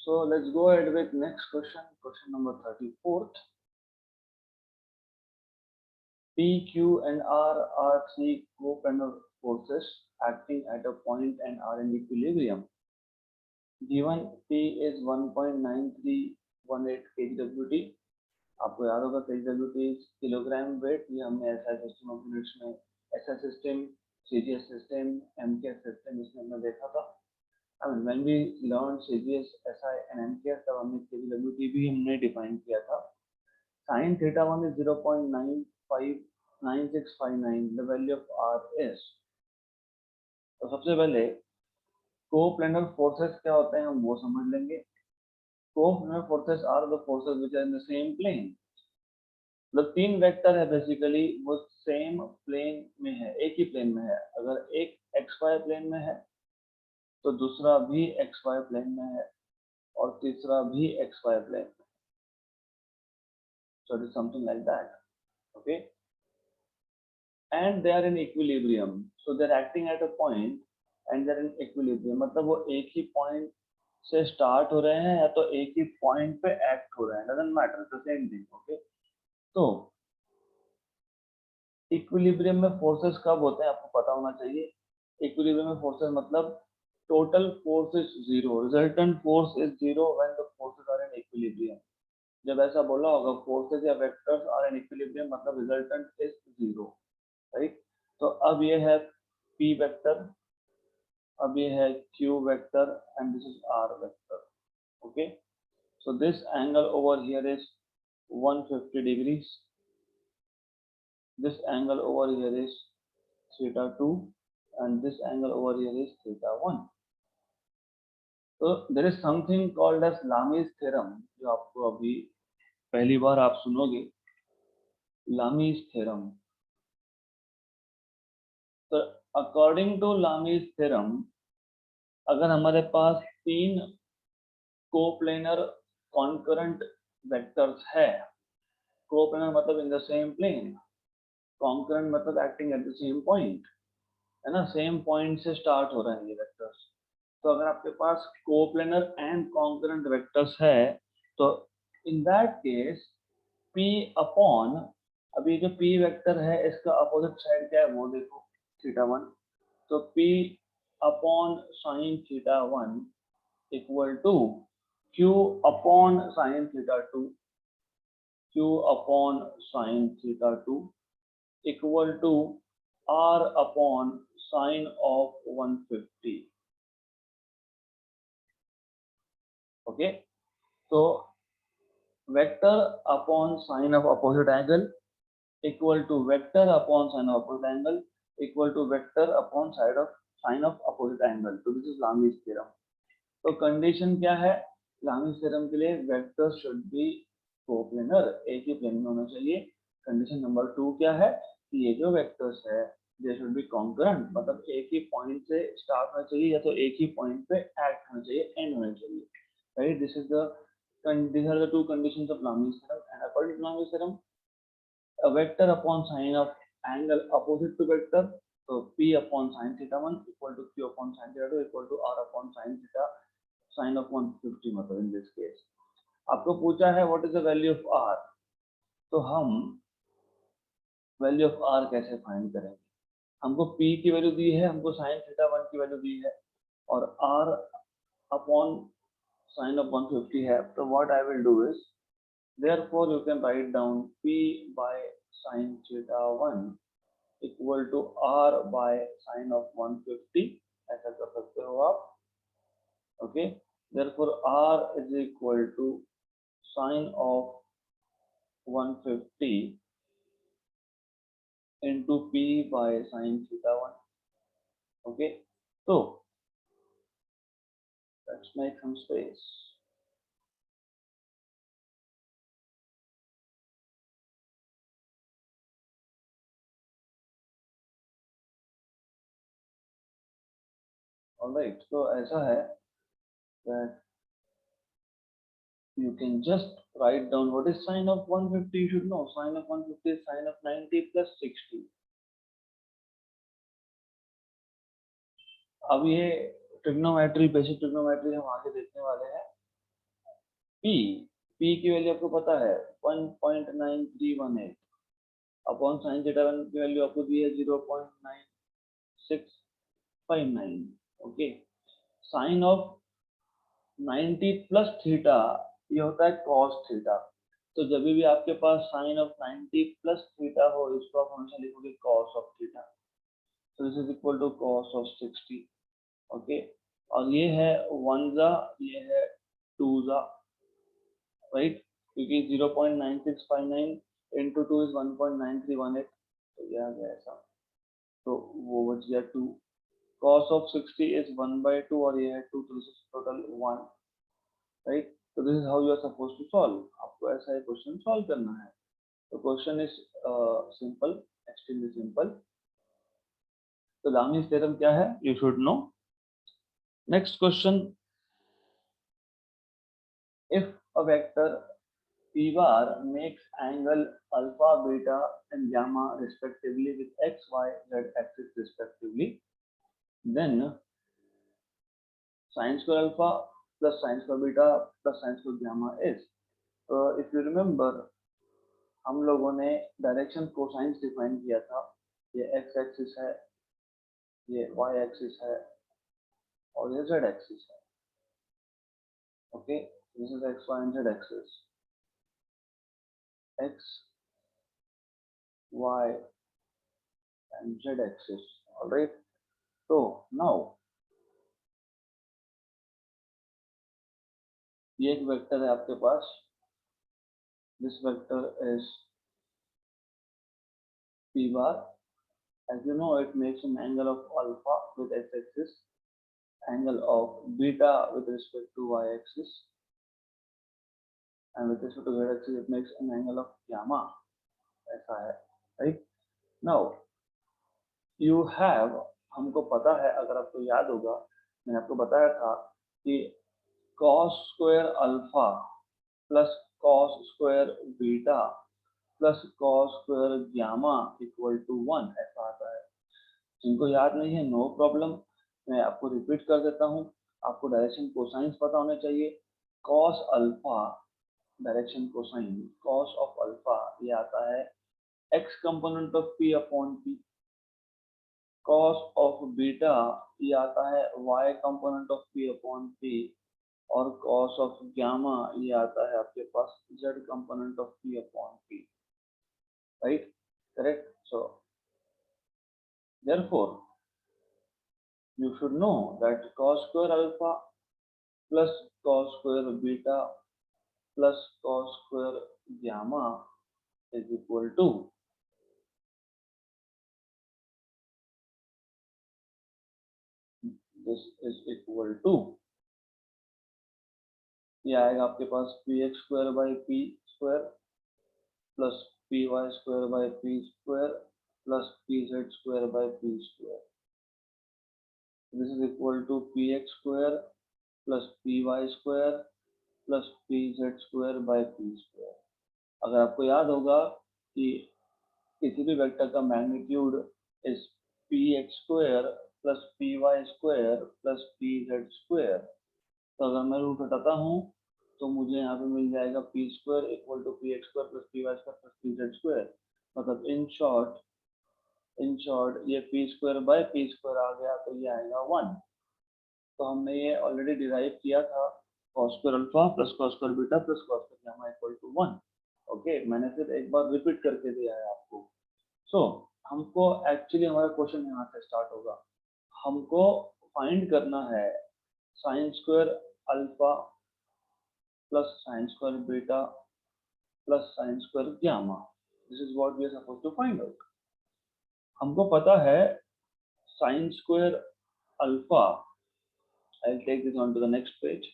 So let's go ahead with next question number 34th. P, Q, and R are three coplanar forces acting at a point and are in equilibrium. Given P is 1.9318 kgWt. आपको याद होगा kgWt kilogram weight, ये हमने SI system of units में SI system, CGS system, MKS system इसमें हमने देखा था. I mean, when we learned CGS, SI and MKS, तब हमने kgWt भी हमने डिफाइन किया था. Sin theta 1 is 0.9659. The value of R is. तो सबसे पहले कोप्लेनर फोर्सेस क्या होते हैं हम वो समझ लेंगे. Coplanar forces are the forces which are in the same plane. मतलब तीन वेक्टर है बेसिकली, वो सेम प्लेन में है, एक ही प्लेन में है. अगर एक XY प्लेन में है तो दूसरा भी XY प्लेन में है और तीसरा भी XY प्लेन में. So it is something like that. Okay. And they are in equilibrium. So they are acting at a point and they are in equilibrium. मतलब वो एक ही पॉइंट से स्टार्ट हो रहे हैं या तो एक ही पॉइंट पे एक्ट हो रहे हैं. Doesn't matter, it's the same thing. Okay. तो इक्विलिब्रियम में फोर्सेस कब होते हैं आपको पता होना चाहिए. इक्विलिब्रियम में फोर्सेस मतलब total force is zero, resultant force is zero when the forces are in equilibrium. जब ऐसा बोला होगा फोर्सेस या वेक्टर्स आर इन इक्विलिब्रियम मतलब रिजल्टेंट इज जीरो. राइट. तो अब ये है P वेक्टर, अब ये है Q vector and this is R vector. Okay. So this angle over here is 150 degrees. This angle over here is theta 2 and this angle over here is theta 1. So there is something called as Lami's theorem जो आपको अभी पहली बार आप सुनोगे. Lami's theorem. तो according to Lami's theorem, अगर हमारे पास तीन कोप्लेनर कॉन्करेंट वेक्टर्स है, कोप्लेनर मतलब in the same plane, concurrent मतलब acting at the same point, है ना, सेम पॉइंट से स्टार्ट हो रहे हैं ये वेक्टर्स. तो अगर आपके पास कोप्लेनर एंड कॉन्करेंट वेक्टर्स है तो in that case P upon, अभी जो P वेक्टर है इसका अपोजिट साइड क्या है वो देखो, थीटा 1. तो P upon sine theta 1 equal to Q upon sine theta 2, Q upon sine theta 2 equal to R upon sine of 150. Okay. तो vector upon sine of opposite angle equal to vector upon sine of opposite angle equal to vector upon side of sine of opposite angle. तो this is Lami's theorem. तो condition क्या है Lami's theorem के लिए? Vector should be coplanar, एक ही plane में होना चाहिए. कंडीशन नंबर 2 क्या है कि ये जो वेक्टर्स है दे शुड बी कॉन्करेंट, मतलब एक ही पॉइंट से स्टार्ट होना चाहिए या तो एक ही पॉइंट पे एक्ट होना चाहिए, एंड होना चाहिए. Right. These are the two conditions of Lami's theorem, and according to Lami's theorem, a vector upon sine of angle opposite to vector, so P upon sine theta 1 equal to Q upon sine theta 2 equal to R upon sine theta sine of 150. मतलब in this case आपको पूछा है what is the value of R, तो हम value of R कैसे find करेंगे? हमको P की वैल्यू दी है, हमको sin theta 1 की वैल्यू दी है और R upon sine of 150 है. तो what I will do is, therefore you can write down P by sin theta 1 equal to R by sine of 150. ऐसा कर सकते हो आप. Okay. Therefore R is equal to sine of 150 into P by sin theta 1. Okay. So let's make some space. Alright, so ऐसा है that you can just write down what is sine of 150. You should know sine of 150 is sine of 90 plus 60. अब ये trigonometry, basic trigonometry हम आगे देखने वाले हैं. P की वैल्यू आपको पता है 1.9318 अपॉन साइन थीटा की वैल्यू आपको दी है 0.9659। Okay, sine of 90 plus theta ये होता है कॉस थीटा। तो जब भी आपके पास साइन ऑफ 90 प्लस थीटा हो इसको आप हमेशा लिखोगे कॉस ऑफ थीटा। तो this is equal to cos of 60। Okay, और ये है 1 जा, ये है 2 जा, राइट, क्योंकि 0.9659 इंटू 2 इज 1.9318, तो ये आ गया ऐसा, तो वो बच गया 2। cos of 60 is 1/2 और ये है 2, तो दिस इज टोटल 1, राइट। तो this is how you are suppose to solve, आपको ऐसा एक क्वेश्चन सॉल्व करना है। तो question is simple, extremely simple. तो लामीज थ्योरम क्या है, you should know. Next question, if a vector p bar makes angle alpha, beta and gamma respectively with x, y, z axis respectively, then sin square alpha plus sin square beta plus sin square gamma is, if you remember हम लोगों ने direction cosines define किया था। ये x axis है, ये y axis है और ये z एक्सिस है। Okay, this is x, y and z axis, x, y and z axis, alright. तो नाउ ये एक वेक्टर है आपके पास, this vector is p bar, as you know it makes an angle of alpha with x axis, angle of beta with respect to y axis, and with respect to z axis it makes an angle of gamma, ऐसा है, right. Now you have, हमको पता है, अगर आपको याद होगा मैंने आपको बताया था कि cos square alpha plus cos square beta plus cos square gamma equal to 1 ऐसा आता है। जिनको याद नहीं है नो प्रॉब्लम, मैं आपको रिपीट कर देता हूँ। आपको डायरेक्शन कोसाइंस पता होने चाहिए। cos alpha direction cosine, cos of alpha ये आता है x component of p upon p, cos of beta ये आता है y component of p upon p, और cos ऑफ गामा ये आता है आपके पास z component of p upon p, right, correct. So therefore you should know that cos square alpha plus cos square beta plus cos square gamma is equal to this is equal to ये आएगा आपके पास px square by p square plus py square by p square plus pz square by p square. This is equal to px square plus py square plus pz square by p square. अगर आपको याद होगा कि किसी भी vector का magnitude is px square plus py square plus pz square, तो अगर मैं रूट हटाता हूँ तो मुझे यहाँ पे मिल जाएगा P square equal to P x square plus P y square plus P z square. मतलब इन शॉर्ट ये P square by P square आ गया, तो ये आएगा 1। तो हमने ये ऑलरेडी डिराइव किया था, cos square alpha plus cos square beta plus cos square gamma equal to 1। Okay, मैंने फिर एक बार रिपीट करके दिया है आपको। सो हमको एक्चुअली हमारा क्वेश्चन यहाँ से स्टार्ट होगा। हमको फाइंड करना है sine square alpha plus sin square beta plus sin square gamma. This is what we are supposed to find out. हमको पता है sin square alpha. I'll take this on to the next page.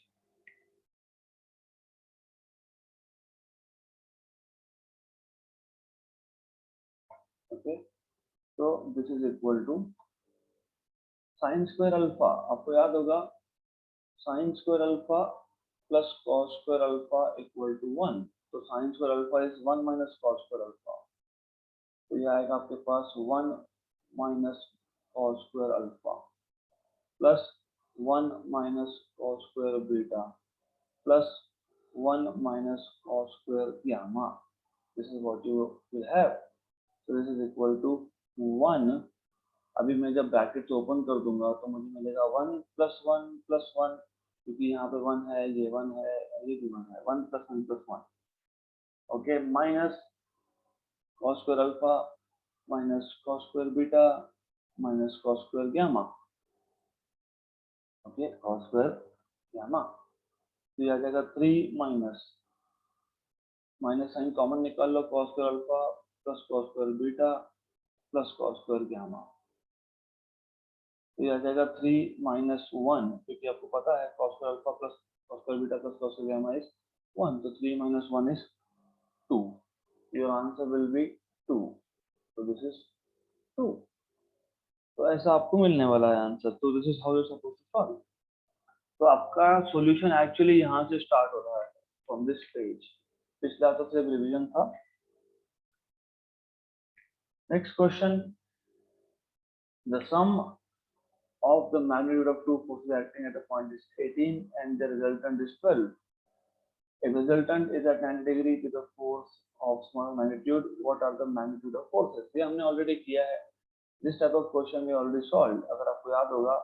Okay, so this is equal to sin square alpha. आपको याद होगा sin square alpha plus cos square alpha equal to 1. तो sin square alpha is 1 minus cos square alpha. तो ये आएगा आपके पास 1 minus cos square alpha plus 1 minus cos square beta plus 1 minus cos square gamma. This is what you will have. So this is equal to 1. अभी मैं जब bracket open कर दूंगा तो मुझे मिलेगा 1 + 1 + 1, क्योंकि यहाँ पे 1 है, ये 1 है, ये भी 1 है, 1 + 1 + 1. Okay, minus cos square alpha minus cos square beta minus cos square gamma. Okay, cos square gamma. तो ये आ जाएगा 3 माइनस साइन कॉमन निकाल लो, cos square alpha plus cos square beta plus cos square gamma. तो ये आ जाएगा 3 - 1, क्योंकि आपको पता है cos square alpha plus cos square beta plus cos square gamma is 1, तो 3 - 1 is 2. Your answer will be 2. So this is 2. तो ऐसा आपको मिलने वाला है आंसर. तो this is how you suppose to solve. तो आपका सॉल्यूशन एक्चुअली यहाँ से स्टार्ट हो रहा है, फ्रॉम दिस पेज. पिछला तो सिर्फ रिवीजन था. Next question, the sum of the magnitude of two forces acting at a point is 18 and the resultant is 12. If the resultant is at 90 degree with a force of small magnitude, what are the magnitude of forces? ये हमने already किया है. This type of question we already solved. अगर आपको याद होगा,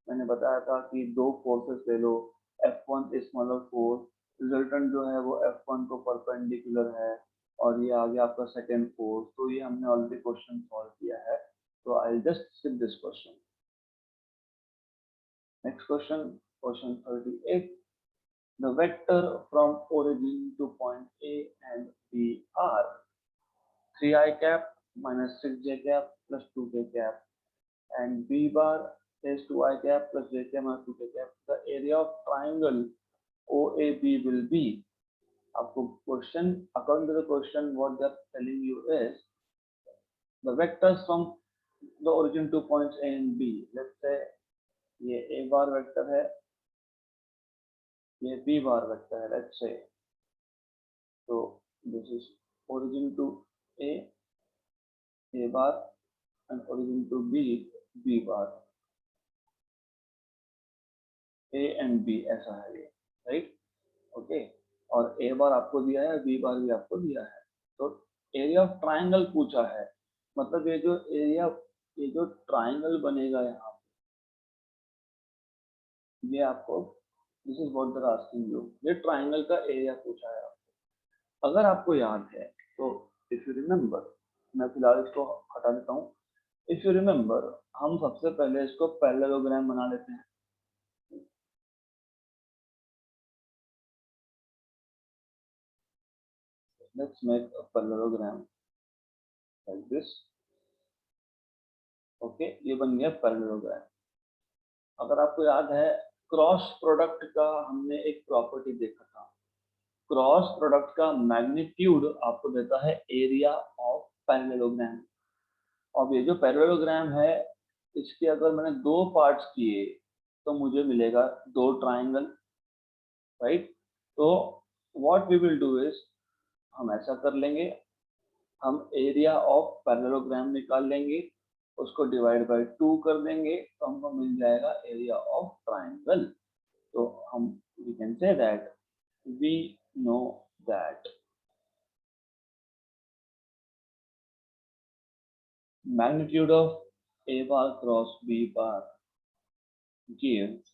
मैंने बताया था कि दो फोर्सेस ले लो, F1 स्मॉलर फोर्स, रिजल्टेंट जो है वो F1 को परपेंडिकुलर है, और ये आ गया आपका सेकेंड फोर्स. तो ये हमने ऑलरेडी क्वेश्चन सॉल्व किया है. तो I just skip this question. Next question, question 38. The vector from origin to point A and B are 3i cap minus 6j cap plus 2k cap, and B bar is 2i cap plus j cap minus 2k cap. The area of triangle OAB will be. आपको question, according to the question, what they are telling you is the vectors from the origin to points A and B. Let's say ये A bar vector है, ये B बार vector है, let's say. So this is origin to A bar, and origin to B bar. A and B ऐसा है ये, right? Okay. और A बार आपको दिया है, B बार भी आपको दिया है. तो एरिया ऑफ ट्राइंगल पूछा है, मतलब ये जो ट्राइंगल बनेगा यहाँ, ये आपको, this is what they are asking you, ये ट्राइंगल का एरिया पूछा है आपको. अगर आपको याद है तो इफ यू रिमेम्बर, मैं फिलहाल इसको हटा देता हूँ. इफ यू रिमेम्बर, हम सबसे पहले इसको पैरेललोग्राम बना लेते हैं. Let's make a parallelogram like this. Okay, ये बन गया पैरेललोग्राम. अगर आपको याद है, क्रॉस प्रोडक्ट का हमने एक प्रॉपर्टी देखा था. क्रॉस प्रोडक्ट का मैग्नीट्यूड आपको देता है एरिया ऑफ पैरेललोग्राम. अब ये जो पैरेललोग्राम है, इसके अगर मैंने दो पार्ट्स किए तो मुझे मिलेगा दो ट्राइंगल, राइट? तो what we will do is, हम ऐसा कर लेंगे, हम एरिया ऑफ पैरेललोग्राम निकाल लेंगे, उसको डिवाइड बाय 2 कर देंगे, तो हमको मिल जाएगा एरिया ऑफ ट्राइंगल. तो हम we can say that we know that magnitude of A bar cross B bar gives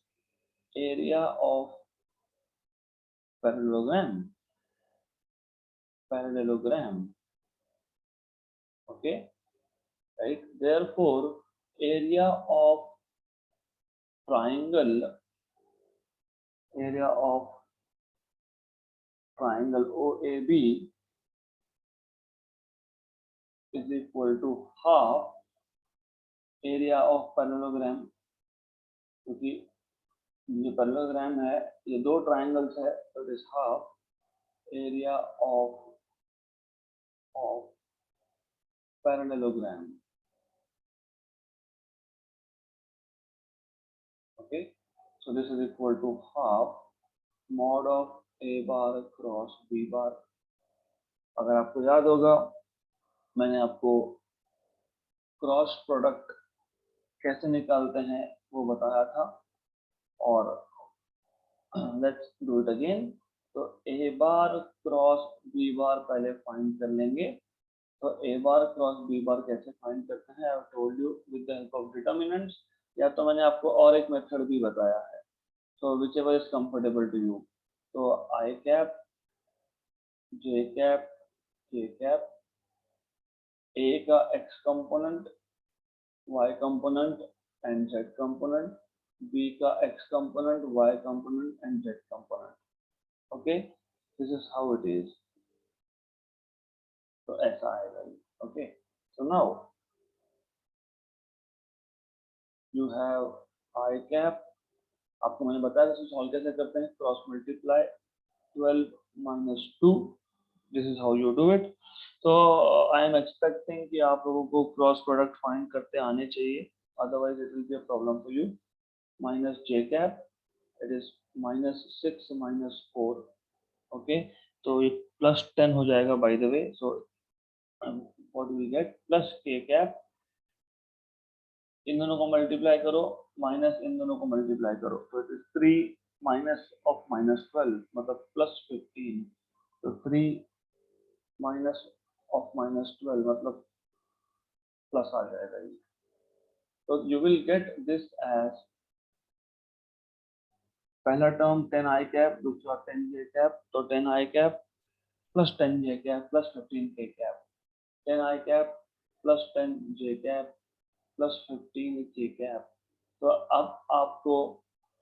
area of parallelogram. Okay, right? Therefore, area of triangle OAB is equal to half area of parallelogram. क्योंकि ये parallelogram है, ये दो triangles है, तो it is half area of parallelogram. Okay, so this is equal to half mod of A bar cross B bar. अगर आपको याद होगा, मैंने आपको क्रॉस प्रोडक्ट कैसे निकालते हैं वो बताया था, और लेट्स डू इट अगेन. तो ए बार क्रॉस बी बार पहले फाइंड कर लेंगे। तो ए बार क्रॉस बी बार कैसे फाइंड करते हैं, I have told you with the help of determinants, या तो मैंने आपको और एक मेथड भी बताया है, so whichever is comfortable to you. तो I cap, J cap, K cap, A का x component, y component and z component, b का x component, y component and z component. Okay, this is how it is. तो ऐसा आएगा ये. Okay, so now you have I cap. आपको मैंने बताया इसे सॉल्व कैसे करते हैं, cross multiply 12 minus 2. This is how you do it. So I am expecting कि आप लोगों को क्रॉस प्रोडक्ट फाइंड करते आने चाहिए, otherwise it will be a problem for you. Minus j cap, it is minus 6 minus 4. Okay, तो ये plus 10 हो जाएगा by the way. So what do we get? Plus k cap, इन दोनों को multiply करो, माइनस इन दोनों को मल्टीप्लाई करो, तो it is 3 minus of minus 12 मतलब प्लस 15. तो 3 माइनस ऑफ माइनस 12 मतलब प्लस आ जाएगा ये. तो you will get this as पहला टर्म 10 आई कैप, दूसरा 10 जे कैप. तो 10 i cap plus 10 j cap plus 15 k cap, 10 i cap plus 10 j cap plus 15 k cap. तो अब आपको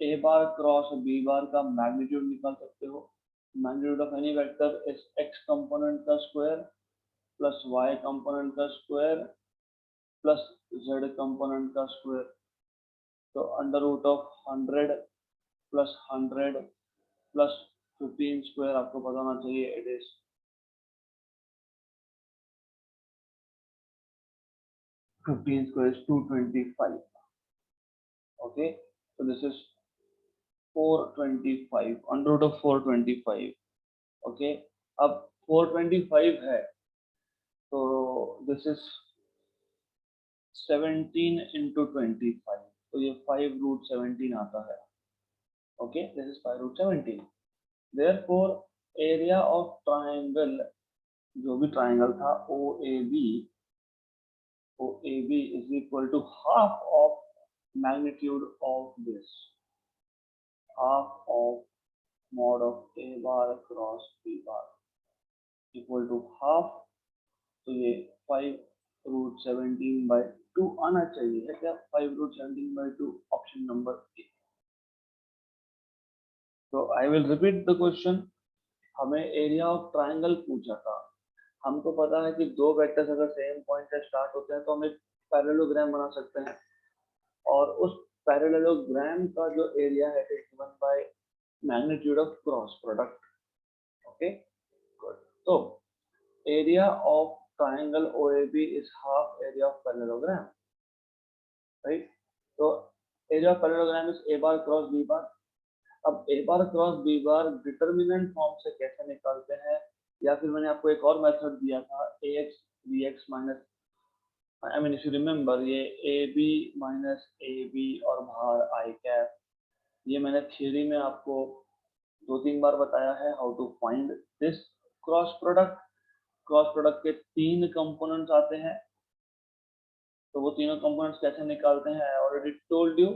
ए बार क्रॉस बी बार का मैग्नीट्यूड निकाल सकते हो. Magnitude of any vector is x component का स्क्वायर प्लस वाई कंपोनेंट का square plus z component का स्क्वायर. तो under root of 100 plus 100 plus 15 square आपको पता होना चाहिए, it is 15 square is 225. Okay, so this is 425 under root of 425. Okay, अब 425 है तो this is 17 into 25, तो ये 5 root 17 आता है. Okay, this is 5 root 17. Therefore area of triangle, जो भी triangle था OAB is equal to half of magnitude of this, half of mod of A bar cross B bar equal to half. तो ये 5 root 17 by 2 आना चाहिए है क्या, 5 root 17 by 2 option number A. तो I will repeat the question. हमें area of triangle पूछा था. हमको पता है कि दो वेक्टर्स अगर सेम पॉइंट से स्टार्ट होते हैं तो हम एक पैरेललोग्राम बना सकते हैं, और उस पैरेललोग्राम का जो एरिया है it is given by magnitude of cross product. Okay good. तो area of triangle OAB is half area of parallelogram, right? So area of parallelogram is A bar cross B bar. अब A bar cross B bar determinant form से कैसे निकालते हैं, या फिर मैंने आपको एक और मेथड दिया था AX BX minus, I mean if you remember ये AB माइनस AB और बाहर I कैप, ये मैंने थ्योरी में आपको 2-3 बार बताया है how to find this cross product. Cross product के 3 कंपोनेंट्स आते हैं, तो वो तीनों कंपोनेंट्स कैसे निकालते हैं आई ऑलरेडी टोल्ड यू,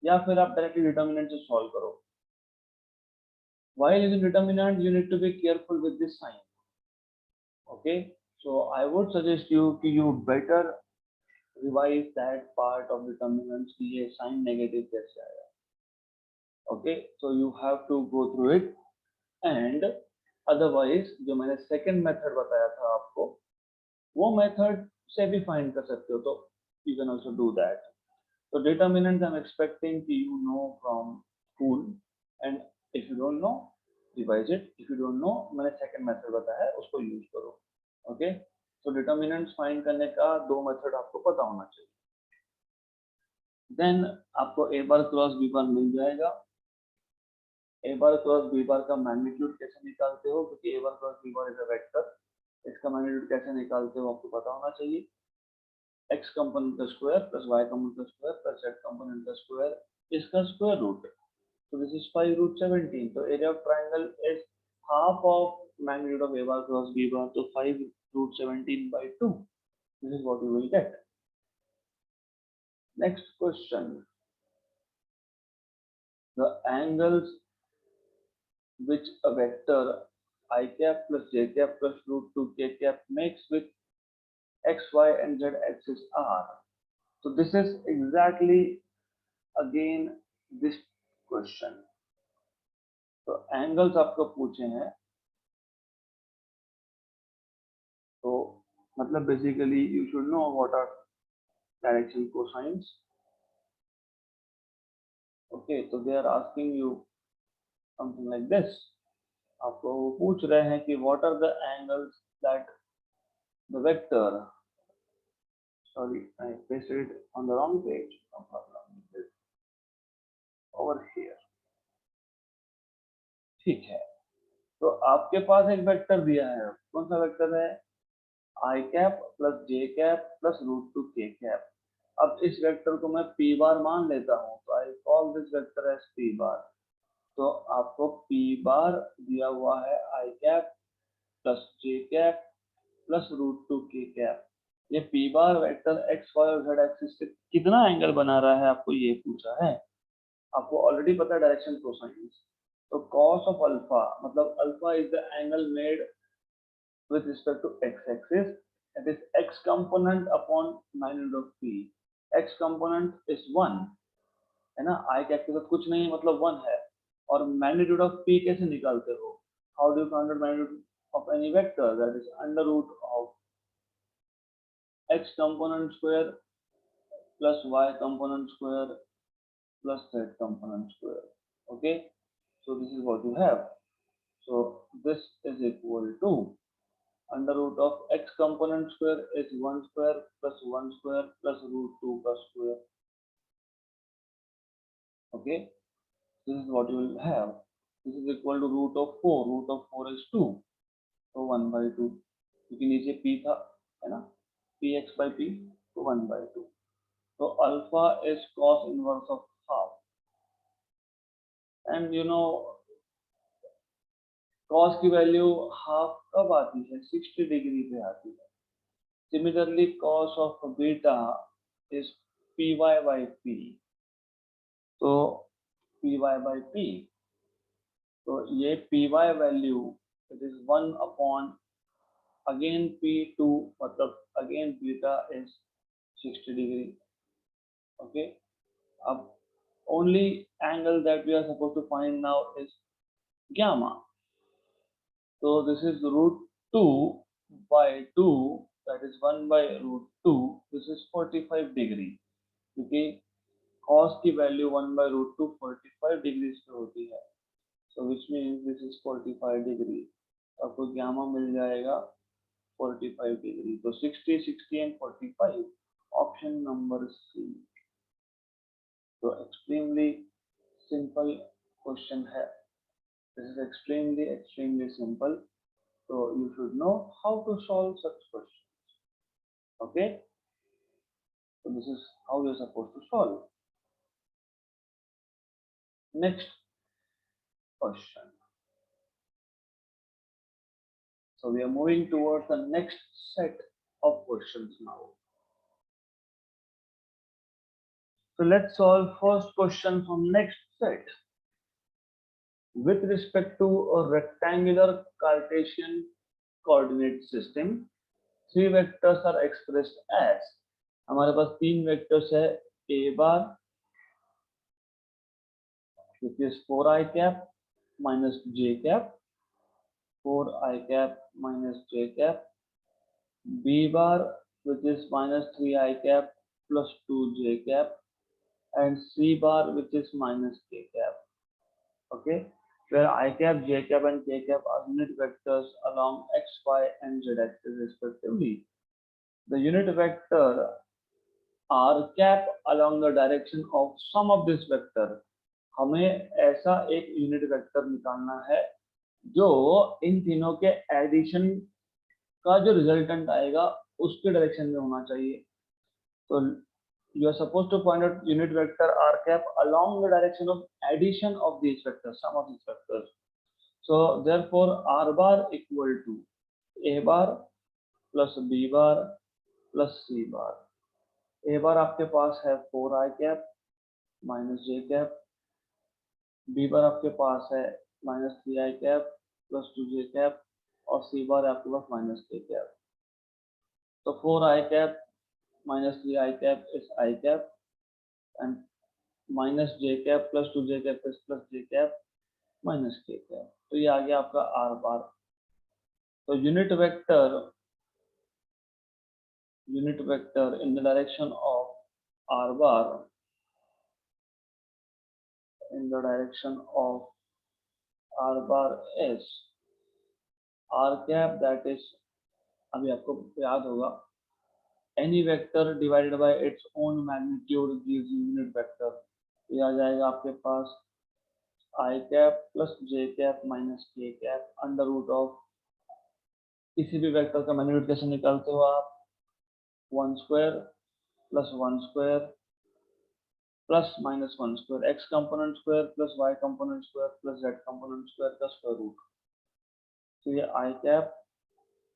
या फिर आप डायरेक्टली डिटरमिनेंट से सॉल्व करो. While using determinant you need to be careful with this sign. Okay, so I would suggest you कि you better revise that part of determinants कि ये sign negative कैसे आया. Okay, so you have to go through it, and otherwise जो मैंने second method बताया था आपको, वो मेथड से भी फाइंड कर सकते हो, तो you can also do that. So determinants I'm expecting you know from school, and if you don't know revise it. If you don't know, मैंने second method बताया है उसको use करो. Okay, so determinants find करने का 2 method आपको पता होना चाहिए. Then आपको A bar cross B bar मिल जाएगा. A bar cross B bar का magnitude कैसे निकालते हो, क्योंकि A bar cross B bar is a vector, इसका magnitude कैसे निकालते हो आपको पता होना चाहिए. x कंपोनेंट का स्क्वायर प्लस y कंपोनेंट का स्क्वायर प्लस z कंपोनेंट का स्क्वायर, इसका square root. So this is 5 root 17. So area of triangle is half of magnitude of a bar cross b bar, so 5 root 17 by 2. This is what you will get. Next question. The angles which a vector I cap plus j cap plus root 2 k cap makes with x, y and z axis are. So this is exactly again this question. तो angles आपको पूछे हैं, तो मतलब basically you should know what are direction cosines. Okay, तो they are asking you something like this. आपको वो पूछ रहे हैं कि what are the angles that the vector, sorry I pasted it on the wrong page, no problem, it is over here. ठीक है, तो आपके पास एक वेक्टर दिया है. कौन सा वेक्टर है? I cap plus j cap plus root two k cap. अब इस वेक्टर को मैं पी बार मान लेता हूं, तो I call this vector as p bar. तो आपको पी बार दिया हुआ है i cap plus j cap plus root two k cap. ये p bar vector x y और जेड एक्सिस से कितना एंगल बना रहा है, आपको ये पूछा है. आपको ऑलरेडी पता है डायरेक्शन कोसाइंस. तो cos of alpha मतलब alpha is the angle made with respect to x axis, that is x component upon magnitude of p. x component is 1 है ना, i कैप के साथ कुछ नहीं मतलब 1 है. और magnitude of p कैसे निकालते हो? How do you find out magnitude of any vector? That is under root of x component square plus y component square plus z component square. Okay, so this is what you have. So this is equal to under root of x component square is 1 square plus 1 square plus root 2 का square. Okay, this is what you will have. This is equal to root of 4. Root of 4 is 2, so 1 by 2. क्योंकि नीचे p था है ना, px by p, so 1 by 2. So alpha is cos inverse of half, and you know cos की value half कब आती है? 60 degree पे आती है. Similarly, cos of beta is py by p. तो py by p, तो ये py value it is 1 upon again p2 मतलब again beta is 60 degree. Okay, अब only angle that we are supposed to find now is gamma. So this is root 2 by 2, that is 1 by root 2. This is 45 degree, क्योंकि cos की value 1 by root 2 45 degree पे होती है. So which means this is 45 degree. आपको gamma मिल जाएगा 45 degree. तो 60, 60 and 45. Option number C. तो extremely simple question है. This is extremely simple. So you should know how to solve such questions. Okay. So this is how you're supposed to solve. Next question. So we are moving towards the next set of questions now. So let's solve first question from next set. With respect to a rectangular Cartesian coordinate system, three vectors are expressed as. हमारे पास तीन vectors है, a bar which is 4i cap minus j cap, 4i cap minus j cap, b bar which is minus 3i cap plus 2j cap, and c bar which is minus k cap. Okay, where I cap, j cap and k cap are unit vectors along x, y and z axis respectively. The unit vector r cap along the direction of sum of this vector. हमें ऐसा एक unit vector निकालना है जो इन तीनों के addition का जो रिजल्टेंट आएगा उसके डायरेक्शन में होना चाहिए. तो you are supposed to find out unit vector r cap along the direction of addition of these vectors, sum of these vectors. So therefore r bar equal to a bar plus b bar plus c bar. a bar आपके पास है 4i cap minus j cap, b बार आपके पास है minus 3i cap plus 2j cap और c बार आपके पास minus k cap. तो 4i cap minus 3i cap is I cap and minus j cap plus 2j cap is plus j cap minus k cap. तो ये आ गया आपका r bar. तो unit vector in the direction of r bar, in the direction of r bar is r cap, that is अभी आपको याद होगा any vector divided by its own magnitude gives unit vector. ये आ जाएगा आपके पास i cap plus j cap minus k cap under root of किसी भी वेक्टर का मैग्नीट्यूड कैसे निकालते हो आप, 1 square plus 1 square plus minus 1 square, x component square plus y component square plus z component square का स्क्वायर रूट. तो ये i cap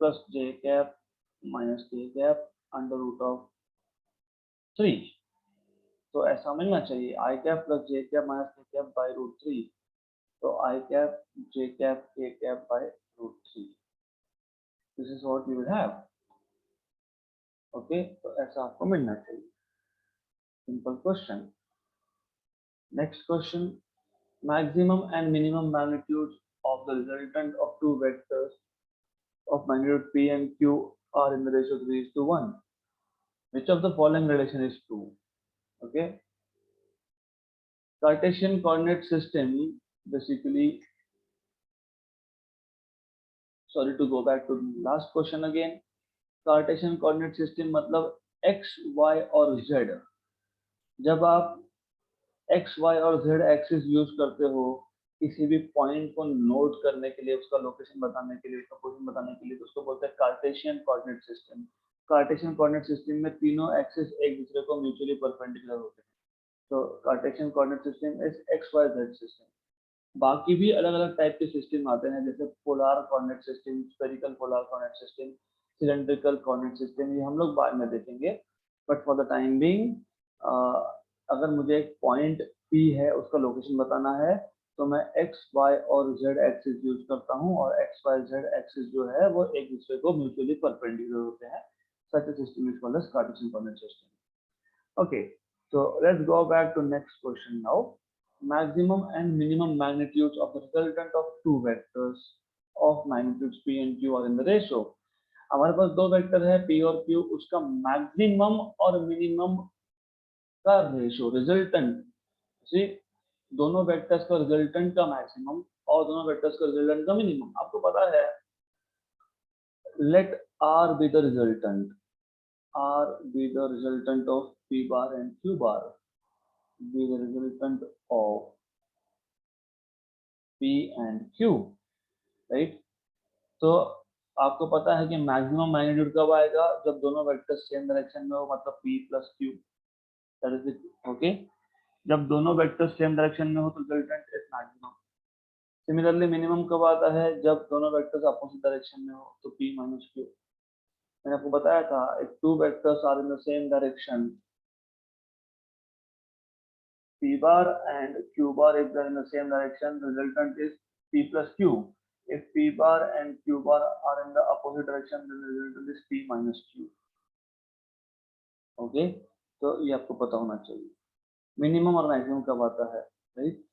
plus j cap minus k cap under root of 3. तो ऐसा मिलना चाहिए i cap plus j cap minus k cap by root 3. तो i cap j cap k cap by root 3. This is what you will have. Okay, तो ऐसा आपको मिलना चाहिए. Simple question. Next question. Maximum and minimum magnitude of the resultant of two vectors of magnitude p and q are in the ratio 3:1. Which of the following relation is true? Okay. Cartesian coordinate system basically, sorry to go back to the last question again. Cartesian coordinate system मतलब x, y और z. जब आप x, y और z axis use करते हो किसी भी point को नोट करने के लिए, उसका लोकेशन बताने के लिए, उसका पोजीशन बताने के लिए, तो उसको बोलते हैं Cartesian coordinate system. Cartesian coordinate system में तीनों एक्सिस एक दूसरे को म्यूचुअली परपेंडिकुलर होते हैं. तो Cartesian coordinate system is X Y Z system. बाकी भी अलग अलग टाइप के सिस्टम आते हैं, जैसे polar coordinate system, spherical polar coordinate system, cylindrical coordinate system. ये हम लोग बाद में देखेंगे. But for the time being अगर मुझे एक पॉइंट P है, उसका लोकेशन बताना है, तो मैं x, y और z एक्सिस यूज करता हूँ और x, y, z एक्सिस जो है वो एक दूसरे को म्यूचुअली परपेंडिकुलर होते हैं. Such a system is called as Cartesian coordinate system. Okay, so let's go back to next question now. Maximum and minimum magnitudes of the resultant of two vectors of magnitudes p and q are in the ratio. हमारे पास दो vector है p और q, उसका maximum और minimum का ratio resultant. सी, दोनों vectors का resultant का मैक्सिमम और दोनों वेक्टर्स का रिजल्टेंट का मिनिमम. आपको पता है, let r be the resultant, r be the resultant of p bar and q bar, be the resultant of p and q, right. तो आपको पता है कि मैक्सिमम मैग्नीट्यूड कब आएगा, जब दोनों वेक्टर्स सेम डायरेक्शन में हो, मतलब p plus q. That is it. Okay, जब दोनों वेक्टर्स सेम डायरेक्शन में हो तो resultant is maximum. Similarly minimum कब आता है, जब दोनों वेक्टर्स अपोजिट डायरेक्शन में हो, तो p माइनस q. मैंने आपको बताया था, if two vectors are in the same direction, p bar and q bar if they are in the same direction, the resultant is p plus q. If p bar and q bar are in the opposite direction, then the resultant is p minus q. Okay, तो ये आपको पता होना चाहिए minimum और maximum कब आता है, right.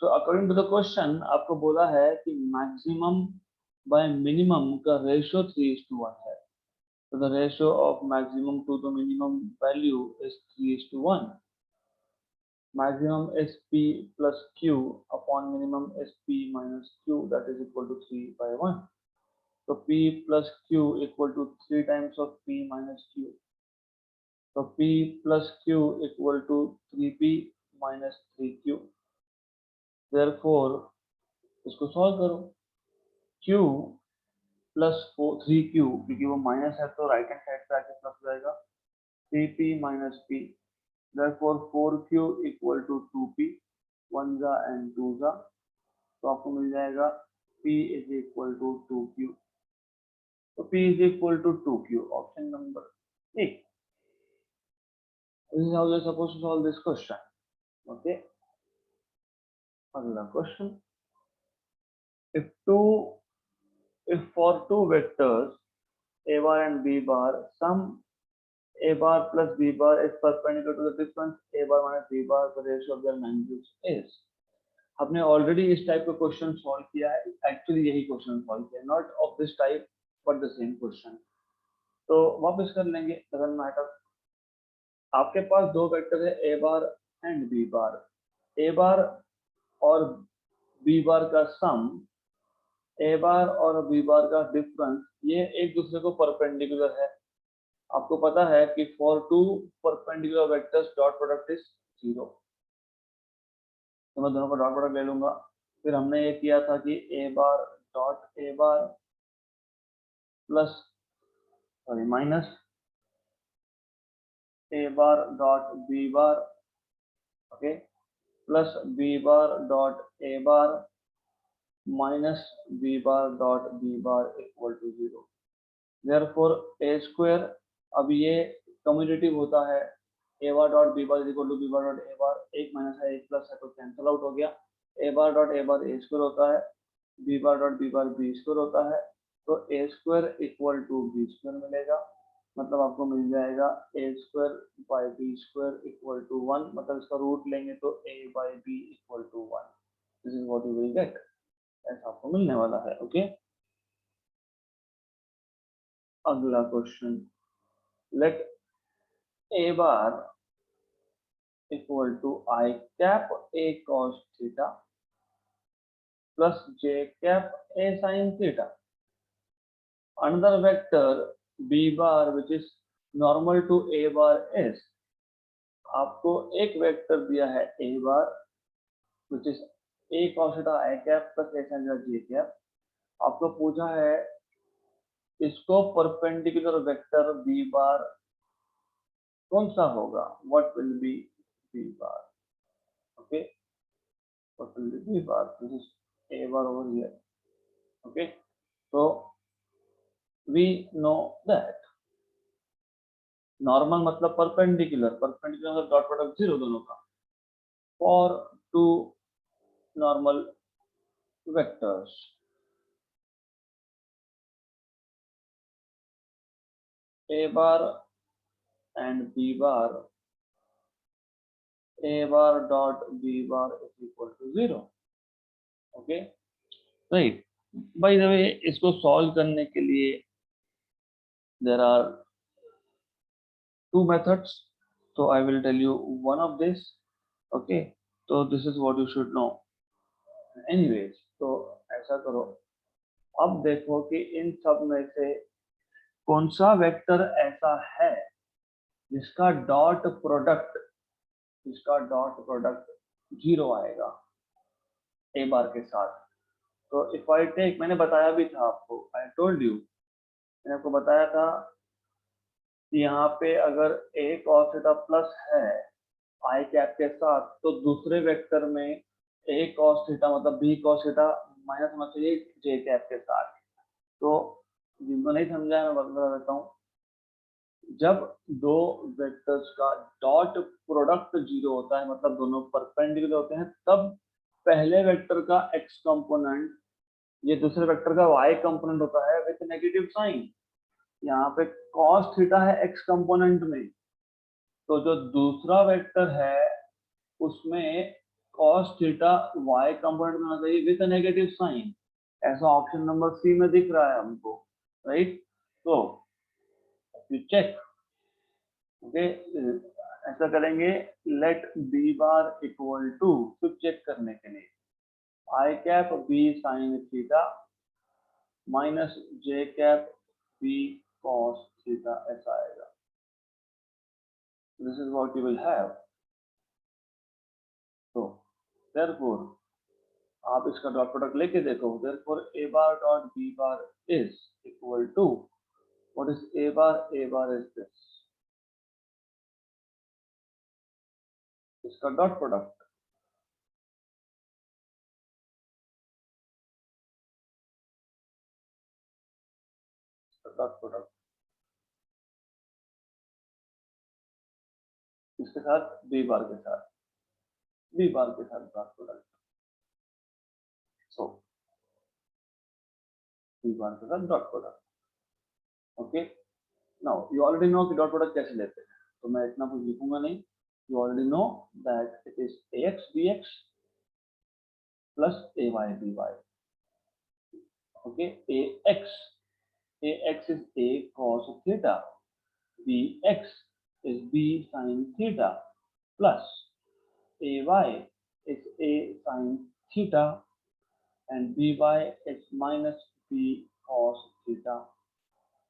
So according to the question आपको बोला है कि मैक्सिमम बाय मिनिमम का रेशियो 3:1 है. तो the ratio of maximum to the minimum value is 3:1. Maximum is p plus q upon minimum is p minus q, that is equal to 3/1. So p plus q equal to 3 times of p minus q. So p plus q equal to 3p minus 3q. Therefore इसको solve करो. q plus 3q, क्योंकि वो minus है तो right hand side पे आके plus हो जाएगा. 3p minus p. Therefore 4q equal to 2p. 1 जा and 2 जा, तो आपको मिल जाएगा P is equal to 2Q. So P is equal to 2Q. Option number A. This is how you're supposed to solve this question. Okay. Another question. If for two vectors a bar and b bar, sum a bar plus b bar is perpendicular to the difference a bar minus b bar, the ratio of their magnitudes is. हमने already इस type का question solve किया है, actually यही question solve किया है, not of this type but the same question. तो वापस कर लेंगे, डजंट मैटर. आपके पास दो वेक्टर है A bar and B bar. A बार और बी बार का सम, ए बार और बी बार का डिफरेंस, ये एक दूसरे को परपेंडिकुलर है. आपको पता है कि for two perpendicular vectors dot product is 0. तो मैं दोनों का डॉट प्रोडक्ट ले लूंगा. फिर हमने ये किया था कि A bar dot A bar plus minus A bar dot B bar, okay, plus B bar dot A bar minus B bar dot B bar equal to 0. Therefore A square, अब ये कम्यूटेटिव होता है, A bar dot B bar is equal to B bar dot A bar, एक minus है एक plus है तो cancel out हो गया. ए bar dot A bar A square होता है, B bar dot B bar B square होता है. तो A square equal to B square मिलेगा, मतलब आपको मिल जाएगा A square by B square equal to 1. मतलब इसका रूट लेंगे तो A by B equal to 1. This is what you will get. ऐसा आपको मिलने वाला है. ओके, अगला question. Let A bar equal to I cap A cos theta plus j cap A sine theta. Another vector b bar which is normal to a bar is, आपको एक vector दिया है a bar which is a cos theta i cap plus a sin theta j cap. आपको पूछा है इसको perpendicular vector b bar कौन सा होगा, what will be b bar. okay, what will be b bar, this is a bar over here. okay, so we know that normal मतलब perpendicular, perpendicular मतलब dot product 0 दोनों का. For two normal vectors A bar and B bar, A bar dot B bar is equal to 0. Okay, right. By the way, इसको solve करने के लिए there are two methods, so I will tell you one of this. okay, so this is what you should know. anyways, तो ऐसा करो, अब देखो कि इन सब में से कौन सा वेक्टर ऐसा है जिसका डॉट प्रोडक्ट 0 आएगा ए बार के साथ. तो इफ आई टेक, मैंने बताया भी था आपको, आई टोल्ड यू, मैंने आपको बताया था यहाँ पे अगर a cos थीटा प्लस है आई कैप के साथ, तो दूसरे वेक्टर में a cos थीटा मतलब b cos थीटा माइनस होना चाहिए j कैप के साथ. तो जिनको नहीं समझा मैं बता देता हूँ. जब दो वेक्टर्स का डॉट प्रोडक्ट 0 होता है, मतलब दोनों परपेंडिकुलर होते हैं, तब पहले वेक्टर का x कंपोनेंट ये दूसरे वेक्टर का y कंपोनेंट होता है विद नेगेटिव साइन. यहाँ पे cos थीटा है x कंपोनेंट में, तो जो दूसरा वेक्टर है उसमें cos थीटा y कंपोनेंट में होना चाहिए विद नेगेटिव साइन. ऐसा ऑप्शन नंबर सी में दिख रहा है हमको, राइट. तो यू चेक. ओके, ऐसा करेंगे, let B bar equal to, फिर चेक करने के लिए, I cap B sine theta minus J cap B cos theta, ऐसा आएगा. This is what you will have. So therefore आप इसका डॉट प्रोडक्ट लेके देखो. therefore a bar dot b bar is equal to, what is a bar? A bar is this, इसका dot product dot product, इसके साथ B bar के साथ dot product, सो B bar के साथ dot product. Okay, now you already know कि dot product कैसे लेते हैं, तो मैं इतना कुछ लिखूंगा नहीं। You already know that it is ax bx plus ay by। okay, ax is a cos theta, bx is b sin theta, plus ay is a sin theta and by is minus b cos theta।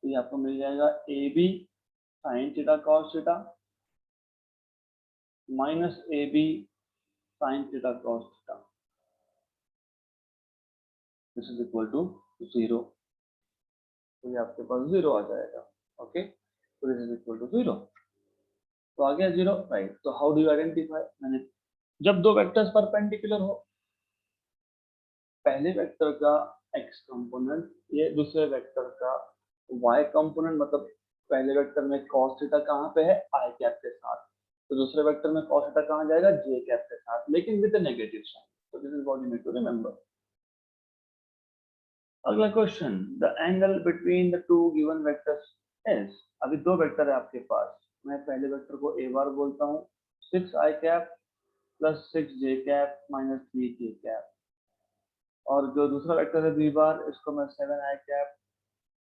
तो ये आपको मिल जाएगा ab sin theta cos theta minus ab sin theta cos theta, this is equal to 0। तो ये आपके पास 0 आ जाएगा। Okay, तो दिस इज इक्वल टू 0। तो आ गया 0, राइट। तो हाउ डू यू आइडेंटिफाई, मैंने जब दो वेक्टर्स परपेंडिकुलर हो, पहले वेक्टर का x कंपोनेंट ये दूसरे वेक्टर का y कंपोनेंट, मतलब पहले वेक्टर में cos थीटा कहाँ पे है, i कैप के साथ, तो दूसरे वेक्टर में cos थीटा कहाँ जाएगा, j कैप के साथ, लेकिन विद नेगेटिव साइन। तो this is what you need to remember. अगला question, the angle between the two given vectors is. अभी दो वेक्टर है आपके पास, मैं पहले वेक्टर को a बार बोलता हूँ 6i cap plus 6j cap minus 3k cap, और जो दूसरा वेक्टर है b बार, इसको मैं 7i cap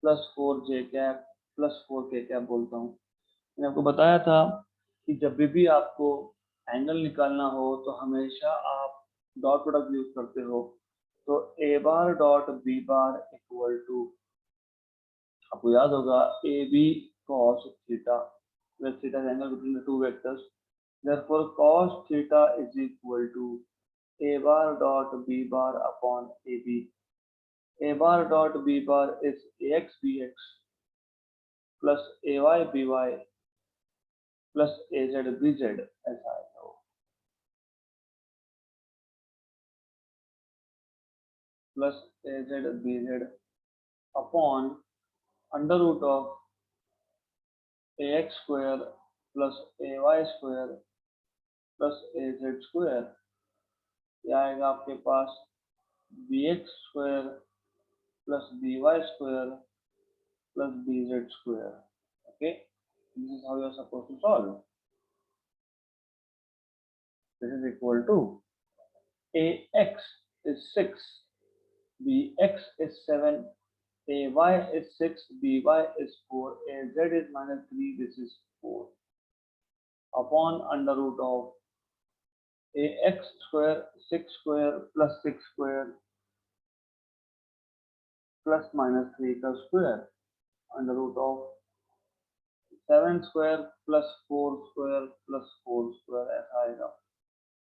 plus 4j cap plus 4k cap बोलता हूँ। मैंने आपको बताया था कि जब भी आपको एंगल निकालना हो तो हमेशा आप डॉट प्रोडक्ट यूज करते हो। तो a bar dot b bar equal to, आपको याद होगा ए बी cos थीटा, where theta is angle between the two vectors, therefore cos theta is equal to a bar dot b bar upon ab। a bar dot b bar is ax bx plus ay by plus az bz, ऐसा आएगा वो, plus az bz upon under root of ax square plus ay square plus az square। ये आएगा आपके पास bx square plus by square plus bz square। Okay, this is how you are supposed to solve। This is equal to ax is 6, bx is 7, ay is 6, by is 4, az is minus 3, this is 4, upon under root of ax square 6 square plus 6 square plus minus 3 का square under root of 7 square plus 4 square plus 4 square, ऐसा आएगा।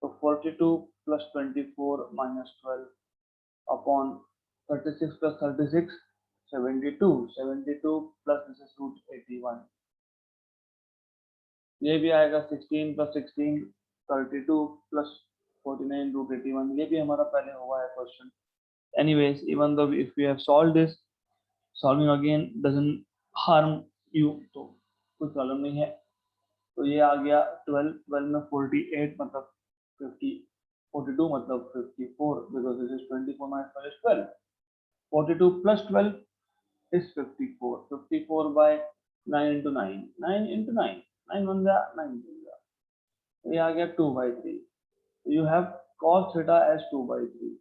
तो 42 plus 24 minus 12 upon 36 plus 36 72, 72 plus this is root 81। ये भी आएगा 16 plus 16 32 plus 49 root 81। ये भी हमारा पहले हुआ है question. Anyways, even though if we have solved this, solving again doesn't harm you, तो कोई प्रॉब्लम नहीं है। तो ये आ गया 12 में 48 मतलब 50, 42 मतलब 54, because this is 24 minus 12 is 12, 42 plus 12 is 54, 54 by 9 into 9, 9 into 9, 9 बन गया, 9 बन गया। तो ये आ गया 2/3। You have cos theta as 2/3।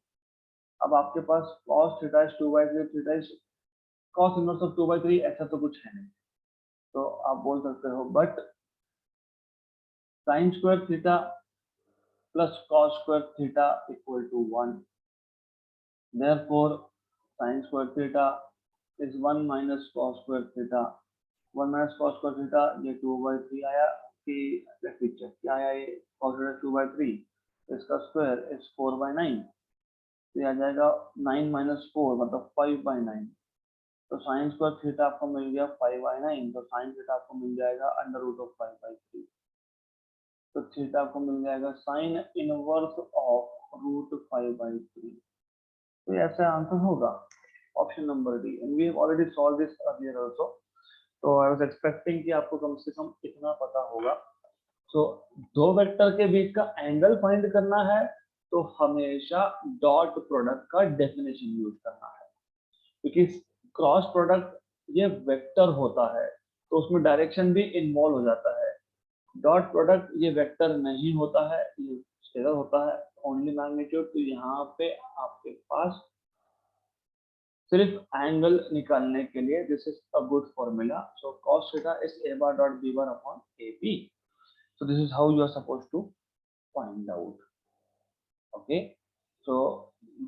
अब आपके पास cos theta is 2/3, theta is cos inverse of 2/3, ऐसा तो कुछ है नहीं, तो आप बोल सकते हो but sin square theta plus cos square theta equal to 1, therefore sin square theta is 1 minus cos square theta, 1 minus cos square theta, ये 2/3 आया कि let me check क्या आया, ये cos theta 2/3, इसका स्क्वायर is 4/9, तो ये आ जाएगा 9 minus 4 मतलब 5/9। तो साइन स्क्वायर थीटा आपको मिल गया 5/9, तो साइन थीटा आपको मिल जाएगा अंडर रूट ऑफ 5/3। तो थीटा आपको मिल जाएगा साइन इनवर्स ऑफ रूट 5/3। तो ऐसा आंसर होगा। Option number D, and we have already solve this earlier also. तो आई वाज एक्सपेक्टिंग कि आपको कम से कम इतना पता होगा. सो दो वेक्टर के बीच का एंगल फाइंड करना है तो हमेशा डॉट प्रोडक्ट का डेफिनेशन यूज करना है, क्योंकि क्रॉस प्रोडक्ट ये वेक्टर होता है तो उसमें डायरेक्शन भी इन्वॉल्व हो जाता है. डॉट प्रोडक्ट ये वेक्टर नहीं होता है, ये स्केलर होता है, ओनली मैग्नीट्यूड. तो यहाँ पे आपके पास सिर्फ एंगल निकालने के लिए this is a good formula. So cos theta is a bar dot b bar upon ab. So this is how you are supposed to find out. Okay, so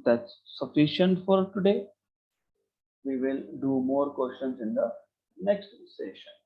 that's sufficient for today. We will do more questions in the next session.